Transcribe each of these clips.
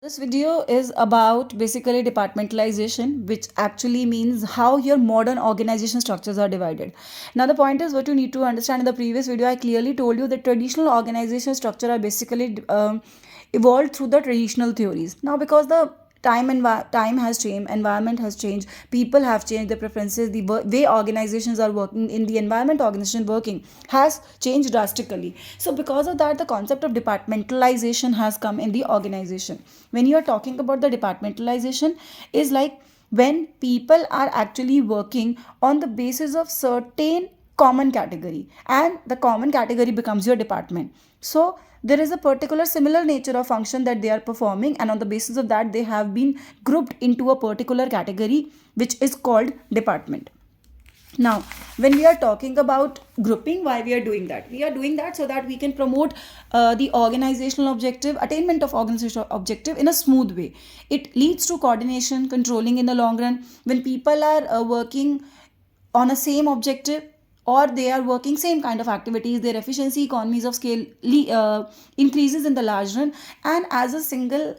This video is about basically departmentalization, which actually means how your modern organization structures are divided. Now, the point is what you need to understand. In the previous video, I clearly told you that traditional organization structure are basically evolved through the traditional theories. Now, because the time has changed, environment has changed, people have changed their preferences, the way organizations are working, in the environment organization working has changed drastically. So because of that, the concept of departmentalization has come in the organization. When you are talking about the departmentalization, is like when people are actually working on the basis of certain common category, and the common category becomes your department. So there is a particular similar nature of function that they are performing, and on the basis of that they have been grouped into a particular category, which is called department. Now, when we are talking about grouping, why we are doing that? We are doing that so that we can promote the organizational objective, attainment of organizational objective in a smooth way. It leads to coordination, controlling in the long run. When people are working on a same objective, or they are working same kind of activities, their efficiency, economies of scale increases in the large run, and as a single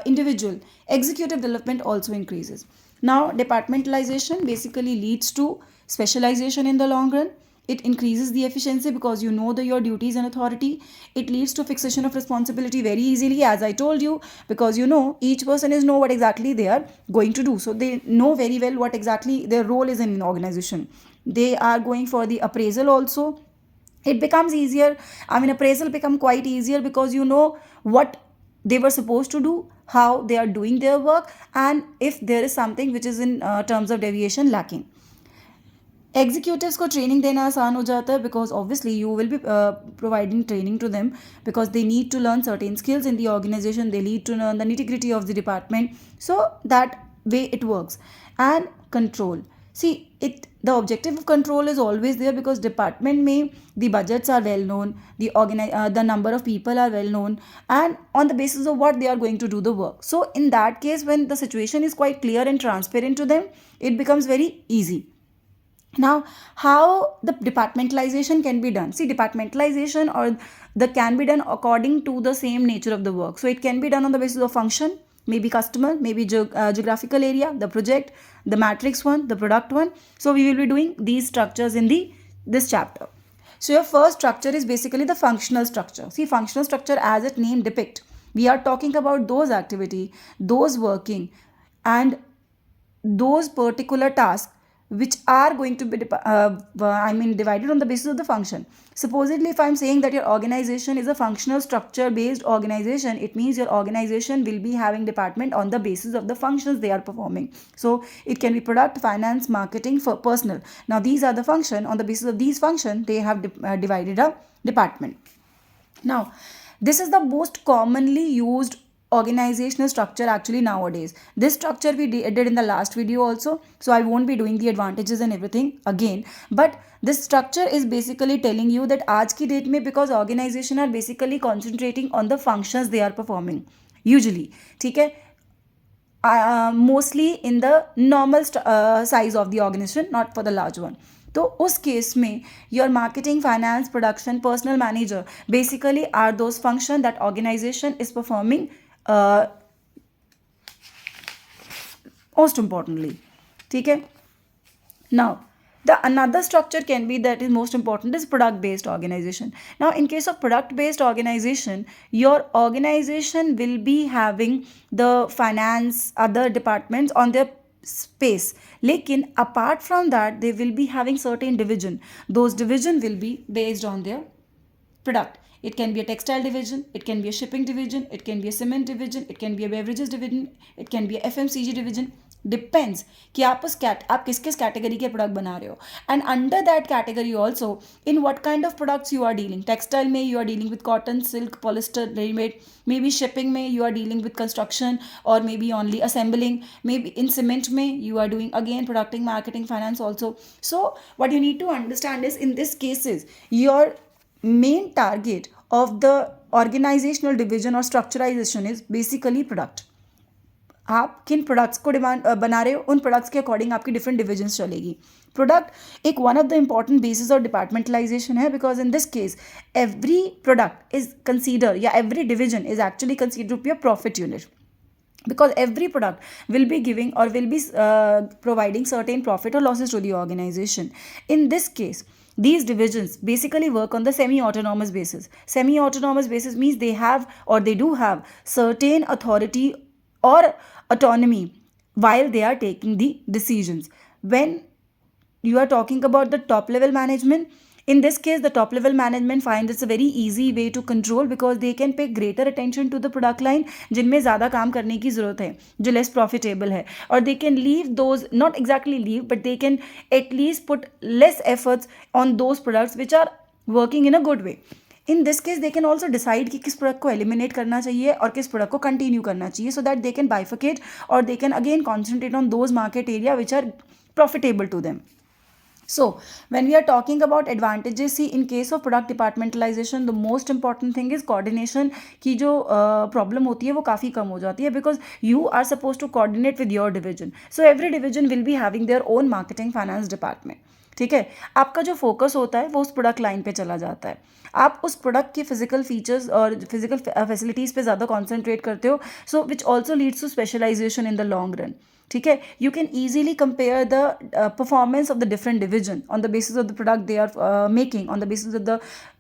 individual, executive development also increases. Now, departmentalization basically leads to specialization in the long run. It increases the efficiency because you know your duties and authority. It leads to fixation of responsibility very easily, as I told you, because you know each person is know what exactly they are going to do. So they know very well what exactly their role is in an organization. They are going for the appraisal also. It becomes easier. I mean, appraisal become quite easier because you know what they were supposed to do, how they are doing their work, and if there is something which is in terms of deviation lacking. Executives को training देना आसान हो जाता है because obviously you will be providing training to them because they need to learn certain skills in the organisation, they need to learn the nitty-gritty of the department, so that way it works. And control, see, it the objective of control is always there because department में the budgets are well known, the number of people are well known, and on the basis of what they are going to do the work. So in that case, when the situation is quite clear and transparent to them, it becomes very easy. Now, how the departmentalization can be done? See, departmentalization or the can be done according to the same nature of the work. So it can be done on the basis of function, maybe customer, maybe geographical area, the project, the matrix one, the product one. So we will be doing these structures in the this chapter. So your first structure is basically the functional structure. See, functional structure as its name depict, we are talking about those activity, those working, and those particular tasks which are going to be divided on the basis of the function. Supposedly, if I'm saying that your organization is a functional structure based organization, it means your organization will be having department on the basis of the functions they are performing. So it can be product, finance, marketing, for personal. Now these are the function. On the basis of these function, they have divided a department. Now, this is the most commonly used organizational structure actually nowadays. This structure we did in the last video also, so I won't be doing the advantages and everything again. But this structure is basically telling you that आज की date में, because organization are basically concentrating on the functions they are performing usually, ठीक है, mostly in the normal size of the organization, not for the large one. तो उस case में your marketing, finance, production, personal manager basically are those function that organisation is performing most importantly. ठीक है. Now, the another structure can be that is most important is product based organization. Now in case of product based organization, your organization will be having the finance, other departments on their space, lekin apart from that they will be having certain division. Those division will be based on their product. It can be a textile division, it can be a shipping division, it can be a cement division, it can be a beverages division, it can be a FMCG division. Depends कि आप किस किस category के product बना रहे हो, and under that category also in what kind of products you are dealing. Textile में you are dealing with cotton, silk, polyester, readymade. Maybe shipping में you are dealing with construction और maybe only assembling. Maybe in cement में you are doing again producting, marketing, finance also. So what you need to understand is in this cases your main target of the organizational division or structurization is basically product. आप किन products को demand बना रहे हो, उन products के according आपकी different divisions चलेगी. प्रोडक्ट एक one of the important basis of departmentalization है, because in this case every product is consider या every division is actually consider to be a profit unit, because every product will be giving or will be providing certain profit or losses to the organization. In this case, these divisions basically work on the semi-autonomous basis. Semi-autonomous basis means they have or they do have certain authority or autonomy while they are taking the decisions. When you are talking about the top level management, in this case the top level management finds it's a very easy way to control, because they can pay greater attention to the product line जिनमें ज़्यादा काम करने की ज़रूरत है, जो less profitable है, और they can leave those, not exactly leave, but they can at least put less efforts on those products which are working in a good way. In this case they can also decide कि किस product को eliminate करना चाहिए और किस product को continue करना चाहिए, so that they can bifurcate or they can again concentrate on those market area which are profitable to them. So when we are talking about advantages, see in case of product departmentalization the most important thing is coordination की जो problem होती है वो काफ़ी कम हो जाती है, because you are supposed to coordinate with your division. So every division will be having their own marketing finance department. ठीक है, आपका जो फोकस होता है वो उस प्रोडक्ट लाइन पे चला जाता है, आप उस प्रोडक्ट के फिजिकल फीचर्स और फिजिकल फैसिलिटीज़ पे ज़्यादा कॉन्सेंट्रेट करते हो, so which also leads to specialization in the long run. ठीक है, you can easily compare the performance of the different division on the basis of the product they are making, on the basis of the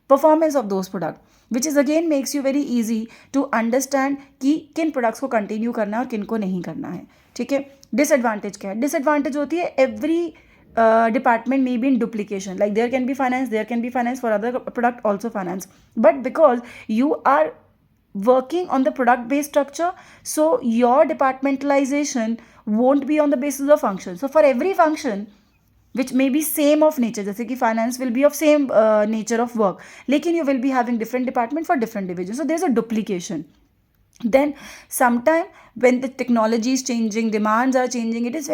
performance of those product, which is again makes you very easy to understand कि किन products को continue करना है और किन को नहीं करना है. ठीक है, डिसएडवांटेज क्या है? डिसएडवांटेज होती है every department may be in duplication, like there can be finance for other product also finance, but because you are working on the product based structure, so your departmentalization won't be on the basis of function. So for every function which may be same of nature, जैसे कि finance will be of same nature of work, लेकिन you will be having different department for different divisions, so there's a duplication. Then sometime when the technology is changing, demands are changing, it is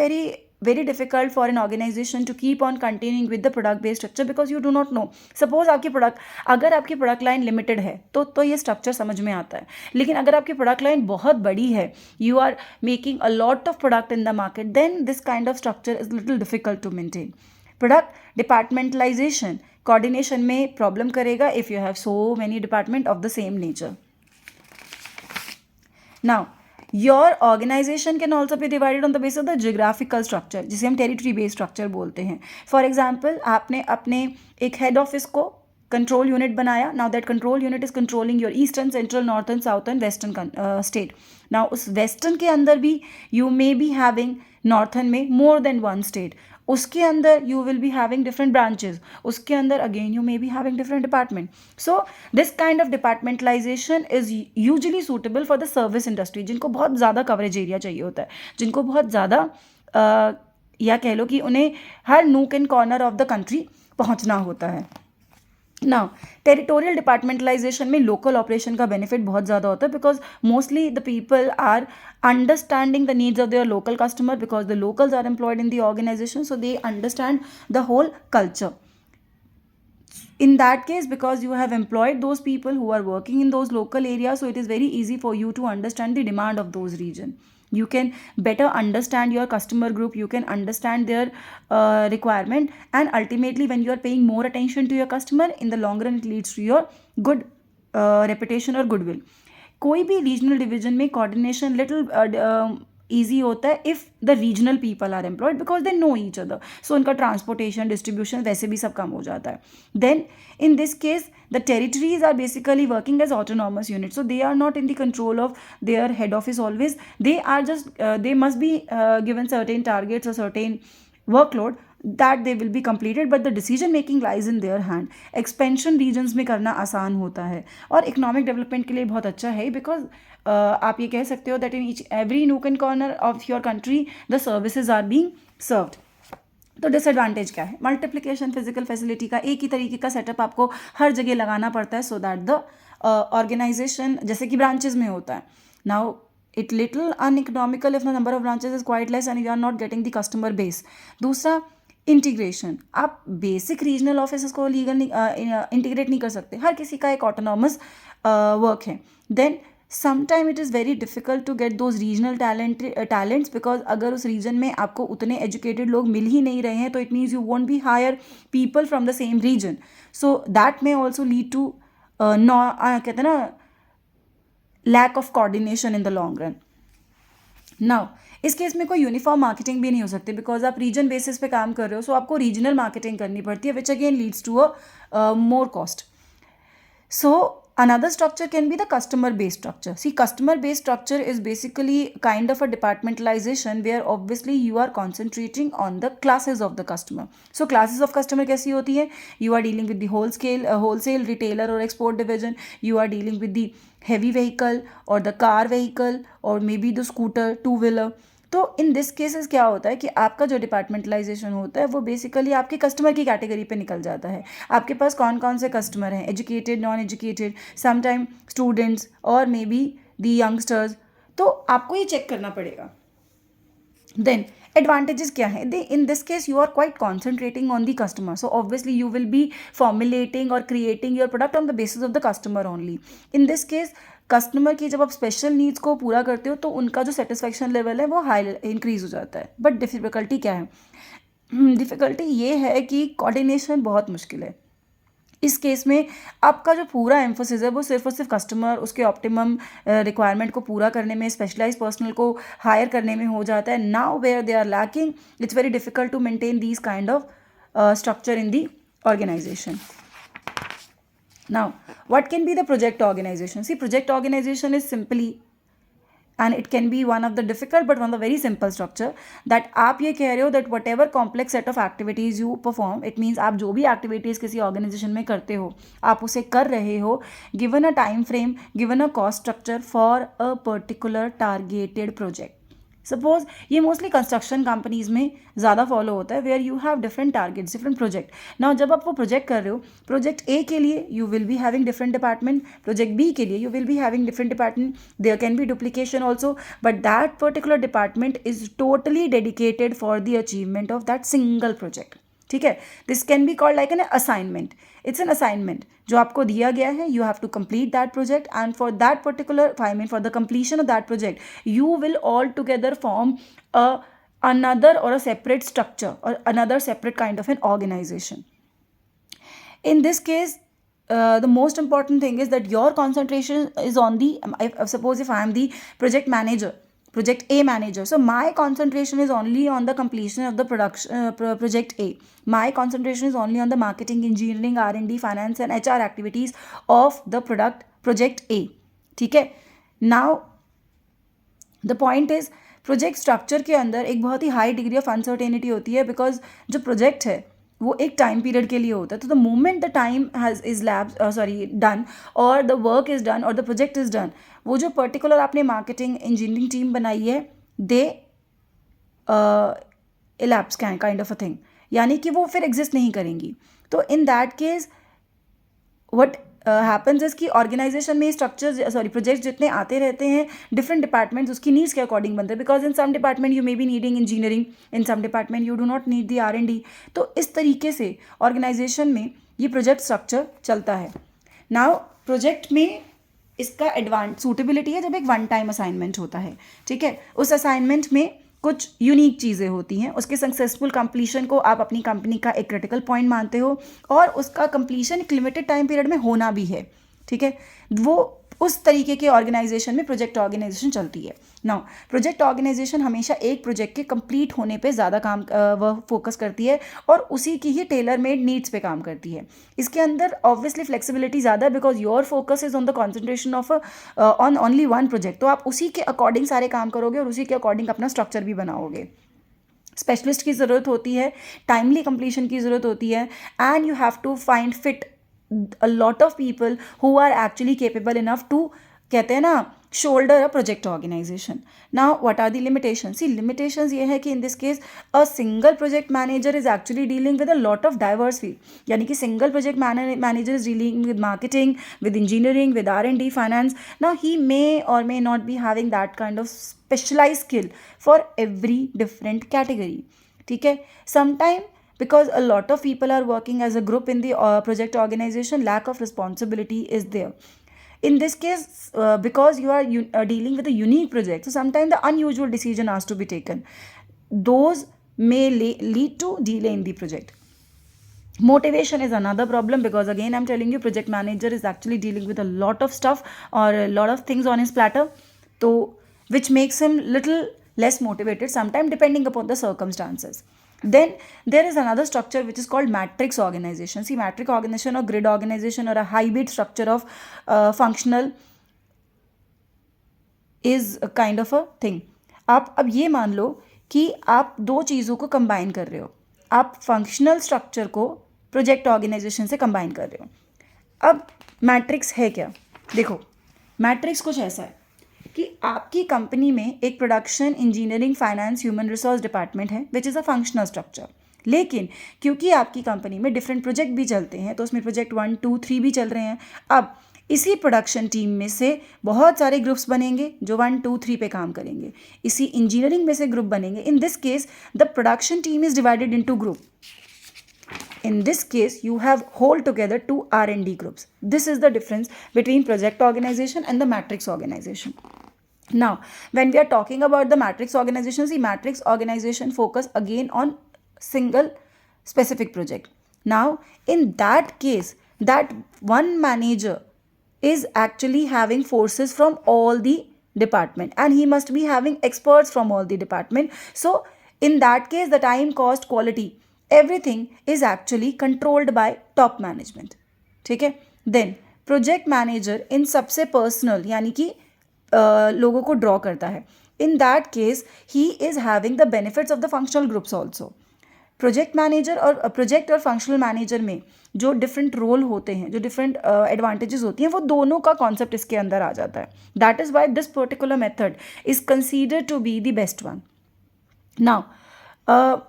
very difficult for an organization to keep on continuing with the product based structure, because you do not know. Suppose अगर आपकी product line limited है तो ये structure समझ में आता है, लेकिन अगर आपकी प्रोडक्ट लाइन बहुत बड़ी है, you are making a lot of product in the market, then this kind of structure is little difficult to maintain. Product departmentalisation coordination में प्रॉब्लम करेगा if you have so many department of the same nature. Now, your organization can also be divided on the basis of the geographical structure, जिसे हम territory based structure बोलते हैं. For example, आपने अपने एक head office को control unit बनाया. Now that control unit is controlling your eastern, central, northern, southern, western state. Now उस वेस्टर्न के अंदर भी you may be having northern में मोर देन वन स्टेट, उसके अंदर you will be having different branches, उसके अंदर again you may B having different department. So this kind of departmentalisation is usually suitable for the service industry, जिनको बहुत ज़्यादा coverage area चाहिए होता है, जिनको बहुत ज़्यादा या कह लो कि उन्हें हर nook and corner of the country पहुंचना होता है. नाउ टेरिटोरियल डिपार्टमेंटलाइजेशन में लोकल ऑपरेशन का बेनिफिट बहुत ज़्यादा होता है, because mostly the people are understanding the needs of their local customer, because the locals are employed in the organisation, so they understand the whole culture. In that case, because you have employed those people who are working in those local areas, so it is very easy for you to understand the demand of those region. You can better understand your customer group, you can understand their requirement, and ultimately when you are paying more attention to your customer, in the long run it leads to your good reputation or goodwill. कोई भी regional division में coordination little easy होता है if the regional people are employed, because they know each other, so उनका transportation, distribution वैसे भी सब कम हो जाता है. Then in this case the territories are basically working as autonomous unit, so they are not in the control of their head office always, they are just they must be given certain targets और certain workload that they will be completed, but the decision making lies in their hand. Expansion regions में करना आसान होता है और economic development के लिए बहुत अच्छा है, बिकॉज आप ये कह सकते हो that in each every nook and corner of your country the services are being served. तो डिसएडवांटेज क्या है? मल्टीप्लिकेशन फिजिकल फैसिलिटी का एक ही तरीके का सेटअप आपको हर जगह लगाना पड़ता है, सो दैट द ऑर्गेनाइजेशन जैसे कि ब्रांचेज में होता है. Now it little uneconomical if the number of branches is quite less and you are not getting the customer base. दूसरा इंटीग्रेशन, आप बेसिक रीजनल ऑफिस को लीगल इंटीग्रेट नहीं कर सकते, हर किसी का एक ऑटोनॉमस वर्क है. Then sometime it is very difficult to get those regional talents because अगर उस रीजन में आपको उतने एजुकेटेड लोग मिल ही नहीं रहे हैं तो it means you won't be hire people from the same region, so that may also lead to कहते हैं ना lack of coordination in the long run. Now इस केस में कोई यूनिफॉर्म मार्केटिंग भी नहीं हो सकती बिकॉज आप रीजन बेसिस पे काम कर रहे हो, सो आपको रीजनल मार्केटिंग करनी पड़ती है which again leads to a more cost. So another structure can be the customer based structure. See, customer based structure is basically kind of a departmentalization where obviously you are concentrating on the classes of the customer. So classes of customer कैसी होती है? You are dealing with the wholesale retailer or export division. You are dealing with the heavy vehicle or the car vehicle or maybe the scooter, two wheeler. तो इन this cases क्या होता है कि आपका जो डिपार्टमेंटलाइजेशन होता है वो बेसिकली आपके कस्टमर की कैटेगरी पे निकल जाता है. आपके पास कौन कौन से कस्टमर हैं, educated, non educated, sometime students और मे बी दी यंगस्टर्स, तो आपको ये चेक करना पड़ेगा. देन advantages क्या है? In this case you are quite concentrating on the customer, so obviously you will be formulating or creating your product on the basis of the customer only. In this case customer की जब आप special needs को पूरा करते हो तो उनका जो सेटिस्फेक्शन लेवल है वो हाई इंक्रीज हो जाता है. बट डिफिकल्टी क्या है? डिफिकल्टी ये है कि कोऑर्डिनेशन बहुत मुश्किल है. इस केस में आपका जो पूरा एम्फोसिस है वो सिर्फ और सिर्फ कस्टमर, उसके ऑप्टिमम रिक्वायरमेंट को पूरा करने में, स्पेशलाइज पर्सनल को हायर करने में हो जाता है. Now where they are lacking, it's very difficult to maintain these kind of structure in the organization. Now, what can be the project organization? See, project organization is simply, and it can be one of the difficult but one of the very simple structure that आप ये कह रहे हो that whatever complex set of activities you perform, it means आप जो भी activities किसी organization में करते हो आप उसे कर रहे हो given a time frame, given a cost structure for a particular targeted project. Suppose ये मोस्टली कंस्ट्रक्शन कंपनीज में ज़्यादा फॉलो होता है where you have different targets, different project. Now जब आप वो प्रोजेक्ट कर रहे हो, प्रोजेक्ट ए के लिए you will be having different department, project B के लिए you will be having different department. There can be duplication also, but that particular department is totally dedicated for the achievement of that single project. ठीक है, this can be called like an assignment. It's an assignment जो आपको दिया गया है, you have to complete that project and for that particular for the completion of that project you will all together form another or a separate structure or another separate kind of an organization. In this case, the most important thing is that your concentration is on the, suppose if I am the project manager, project A manager, so my concentration is only on the completion of the project A. My concentration is only on the marketing, engineering, R&D, finance and HR activities of the project A. ठीक है. Now the point is, project structure के अंदर एक बहुत ही high degree of uncertainty होती है because जो project है वो एक टाइम पीरियड के लिए होता है. तो the moment the time is done और द वर्क इज डन और द प्रोजेक्ट इज डन, वो जो पर्टिकुलर आपने मार्केटिंग इंजीनियरिंग टीम बनाई है they elapse kind of a thing, यानी कि वो फिर एग्जिस्ट नहीं करेंगी. तो in that case what happens is कि ऑर्गेनाइजेशन में स्ट्रक्चर प्रोजेक्ट्स जितने आते रहते हैं डिफरेंट डिपार्टमेंट्स उसकी नीड्स के अकॉर्डिंग बनते हैं. Because in some department you may be needing engineering, in some department you do not need the R&D. तो इस तरीके से ऑर्गेनाइजेशन में ये प्रोजेक्ट स्ट्रक्चर चलता है. नाउ प्रोजेक्ट में इसका सूटेबिलिटी है जब एक वन टाइम असाइनमेंट होता है. ठीक है, उस असाइनमेंट में कुछ यूनिक चीज़ें होती हैं, उसके सक्सेसफुल कंप्लीशन को आप अपनी कंपनी का एक क्रिटिकल पॉइंट मानते हो और उसका कंप्लीशन एक लिमिटेड टाइम पीरियड में होना भी है. ठीक है, वो उस तरीके के ऑर्गेनाइजेशन में प्रोजेक्ट ऑर्गेनाइजेशन चलती है. नाउ प्रोजेक्ट ऑर्गेनाइजेशन हमेशा एक प्रोजेक्ट के कंप्लीट होने पे ज़्यादा काम वह फोकस करती है और उसी की ही टेलर मेड नीड्स पे काम करती है. इसके अंदर ऑब्वियसली फ्लेक्सिबिलिटी ज़्यादा है because your focus is on the concentration of on only one project. तो आप उसी के अकॉर्डिंग सारे काम करोगे और उसी के अकॉर्डिंग अपना स्ट्रक्चर भी बनाओगे. स्पेशलिस्ट की ज़रूरत होती है, टाइमली कंप्लीशन की ज़रूरत होती है and you have to find fit a lot of people who are actually capable enough to, कहते हैं ना, shoulder a project organization. Now what are the limitations? See, limitations ये है कि in this case a single project manager is actually dealing with a lot of diverse field. यानी कि single project manager is dealing with marketing, with engineering, with R&D, finance. Now he may or may not be having that kind of specialized skill for every different category. ठीक है, sometime because a lot of people are working as a group in the project organization, lack of responsibility is there. In this case, because you are dealing with a unique project, so sometimes the unusual decision has to be taken. Those may lead to delay in the project. Motivation is another problem, because again I'm telling you, project manager is actually dealing with a lot of stuff or a lot of things on his platter, so which makes him little less motivated sometimes, depending upon the circumstances. Then there is another structure which is called matrix organization. See, matrix organization or grid organization or a hybrid structure of functional is kind of a thing. आप अब ये मान लो कि आप दो चीज़ों को combine कर रहे हो. आप फंक्शनल स्ट्रक्चर को प्रोजेक्ट ऑर्गेनाइजेशन से कंबाइन कर रहे हो. अब मैट्रिक्स है क्या? देखो, मैट्रिक्स कुछ ऐसा है कि आपकी कंपनी में एक production, engineering, finance, human resource department है which is a functional structure. लेकिन क्योंकि आपकी कंपनी में डिफरेंट प्रोजेक्ट भी चलते हैं, तो उसमें प्रोजेक्ट 1, 2, 3 भी चल रहे हैं. अब इसी प्रोडक्शन टीम में से बहुत सारे ग्रुप्स बनेंगे जो 1, 2, 3 पे काम करेंगे. इसी इंजीनियरिंग में से ग्रुप बनेंगे. इन this case the production team is divided into group. In this case, you have whole together 2 R&D groups. This is the difference between project organization and the matrix organization. Now, when we are talking about the matrix organization, see, matrix organization focus again on single specific project. Now, in that case, that one manager is actually having forces from all the department, and he must be having experts from all the department. So, in that case, the time, cost, quality, everything is actually controlled by top management. ठीक है. Then project manager इन सबसे personal यानी कि लोगों को draw करता है. इन that case he is having the benefits of the functional groups also. Project manager और प्रोजेक्ट और फंक्शनल मैनेजर में जो डिफरेंट रोल होते हैं, जो डिफरेंट एडवांटेजेस होती हैं, वो दोनों का कॉन्सेप्ट इसके अंदर आ जाता है. That is why this particular method is considered to be the best one. Now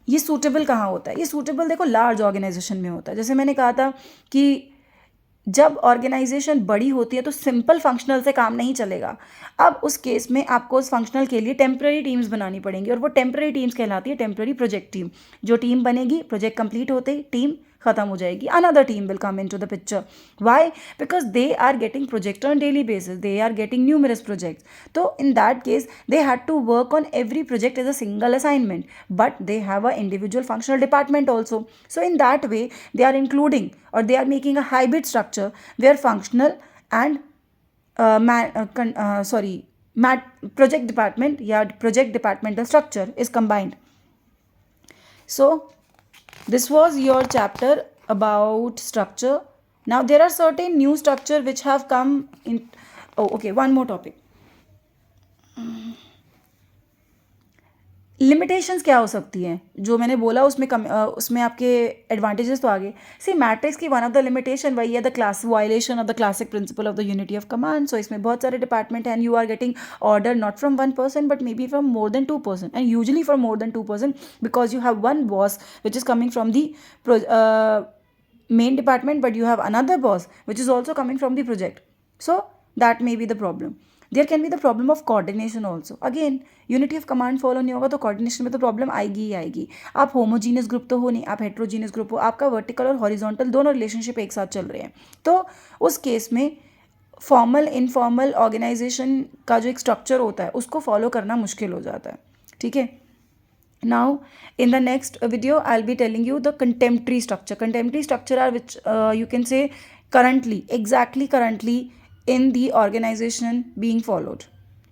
ये सूटेबल कहाँ होता है? ये सूटेबल देखो लार्ज ऑर्गेनाइजेशन में होता है. जैसे मैंने कहा था कि जब ऑर्गेनाइजेशन बड़ी होती है तो सिंपल फंक्शनल से काम नहीं चलेगा. अब उस केस में आपको उस फंक्शनल के लिए टेम्प्रेरी टीम्स बनानी पड़ेंगी, और वो टेम्प्रेरी टीम्स कहलाती है टेम्प्रेरी प्रोजेक्ट टीम. जो टीम बनेगी, प्रोजेक्ट कंप्लीट होते ही टीम खत्म हो जाएगी. Another team will come into the picture. Why? Because they are getting project on daily basis, they are getting numerous projects. तो in that case they had to work on every project as a single assignment, but they have a individual functional department also. So in that way, they are including or they are making a hybrid structure where functional and project department, project departmental structure is combined. So this was your chapter about structure. Now there are certain new structure which have come in. Oh, okay, one more topic. Limitations क्या हो सकती हैं? जो मैंने बोला उसमें आपके advantages तो आ गए. सी, मैट्रिक्स की वन ऑफ द लिमिटेशन वही है the class violation of the classic principle of the unity of command. So इसमें बहुत सारे डिपार्टमेंट हैं and you are getting order not from 1 person but maybe from more than 2 person, and usually from more than 2 person because you have one boss which is coming from the main department, but you have another boss which is also coming from the project. So that may be the problem. There can be the problem of coordination also. Again, unity of command follow नहीं होगा तो coordination में तो problem आएगी ही आएगी. आप homogeneous group तो हो नहीं, आप heterogeneous group हो, आपका vertical और horizontal दोनों relationship एक साथ चल रहे हैं. तो उस केस में फॉर्मल इनफॉर्मल ऑर्गेनाइजेशन का जो एक स्ट्रक्चर होता है उसको फॉलो करना मुश्किल हो जाता है. ठीक है. Now, in the next video, I'll be telling you the contemporary structure. Contemporary structure are which you can say currently, exactly currently in the organization being followed.